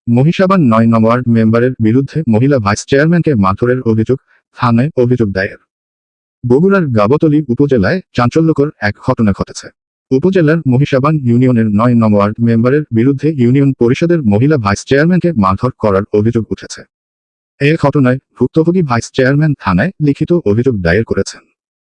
মহিষাবান ৯ নং ওয়ার্ড মেম্বারের বিরুদ্ধে মহিলা ভাইস চেয়ারম্যানকে মারধরের অভিযোগ, থানায় অভিযোগ দায়ের। বগুড়ার গাবতলী উপজেলায় চাঞ্চল্যকর এক ঘটনা ঘটেছে। উপজেলার মহিষাবান ইউনিয়নের ৯ নং ওয়ার্ড মেম্বারের বিরুদ্ধে ইউনিয়ন পরিষদের মহিলা ভাইস চেয়ারম্যানকে মারধর করার অভিযোগ উঠেছে। এ ঘটনায় ভুক্তভোগী ভাইস চেয়ারম্যান থানায় লিখিত অভিযোগ দায়ের করেছেন।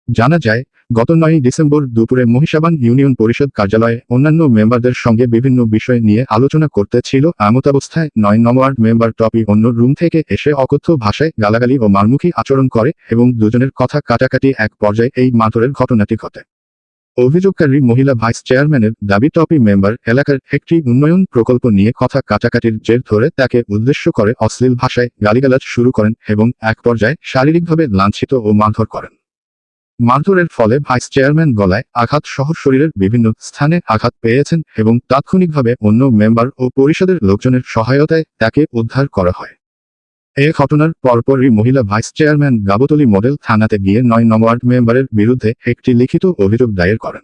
জানা যায়, গত ৯ ডিসেম্বর দুপুরে মহিষাবান ইউনিয়ন পরিষদ কার্যালয়ে অন্যান্য মেম্বারদের সঙ্গে বিভিন্ন বিষয় নিয়ে আলোচনা করতে ছিল। এমতাবস্থায় ৯ নং ওয়ার্ড মেম্বার টপি অন্য রুম থেকে এসে অকথ্য ভাষায় গালাগালি ও মারমুখী আচরণ করে এবং দুজনের কথা কাটাকাটি এক পর্যায়ে এই মারধরের ঘটনাটি ঘটে। অভিযোগকারী মহিলা ভাইস চেয়ারম্যানের দাবি, টপি মেম্বার এলাকার একটি উন্নয়ন প্রকল্প নিয়ে কথা কাটাকাটির জের ধরে তাকে উদ্দেশ্য করে অশ্লীল ভাষায় গালিগালাজ শুরু করেন এবং এক পর্যায়ে শারীরিকভাবে লাঞ্ছিত ও মারধর করেন। মারধরের ফলে ভাইস চেয়ারম্যান গলায় আঘাত সহ শরীরের বিভিন্ন স্থানে আঘাত পেয়েছেন এবং তাৎক্ষণিকভাবে অন্য মেম্বার ও পরিষদের লোকজনের সহায়তায় তাকে উদ্ধার করা হয়। এ ঘটনার পরপরই মহিলা ভাইস চেয়ারম্যান গাবতলী মডেল থানাতে গিয়ে ৯ নং ওয়ার্ড মেম্বারের বিরুদ্ধে একটি লিখিত অভিযোগ দায়ের করেন।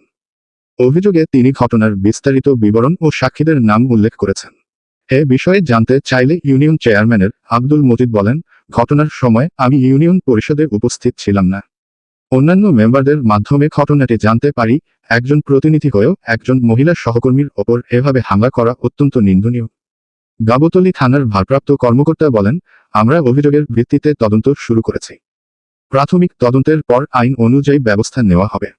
অভিযোগে তিনি ঘটনার বিস্তারিত বিবরণ ও সাক্ষীদের নাম উল্লেখ করেছেন। এ বিষয়ে জানতে চাইলে ইউনিয়ন চেয়ারম্যানের আব্দুল মজিদ বলেন, ঘটনার সময় আমি ইউনিয়ন পরিষদে উপস্থিত ছিলাম না। অন্যান্য মেম্বারদের মাধ্যমে ঘটনাটি জানতে পারি। একজন প্রতিনিধি হয়েও একজন মহিলা সহকর্মীর ওপর এভাবে হামলা করা অত্যন্ত নিন্দনীয়। গাবতলী থানার ভারপ্রাপ্ত কর্মকর্তা বলেন, আমরা অভিযোগের ভিত্তিতে তদন্ত শুরু করেছি। প্রাথমিক তদন্তের পর আইন অনুযায়ী ব্যবস্থা নেওয়া হবে।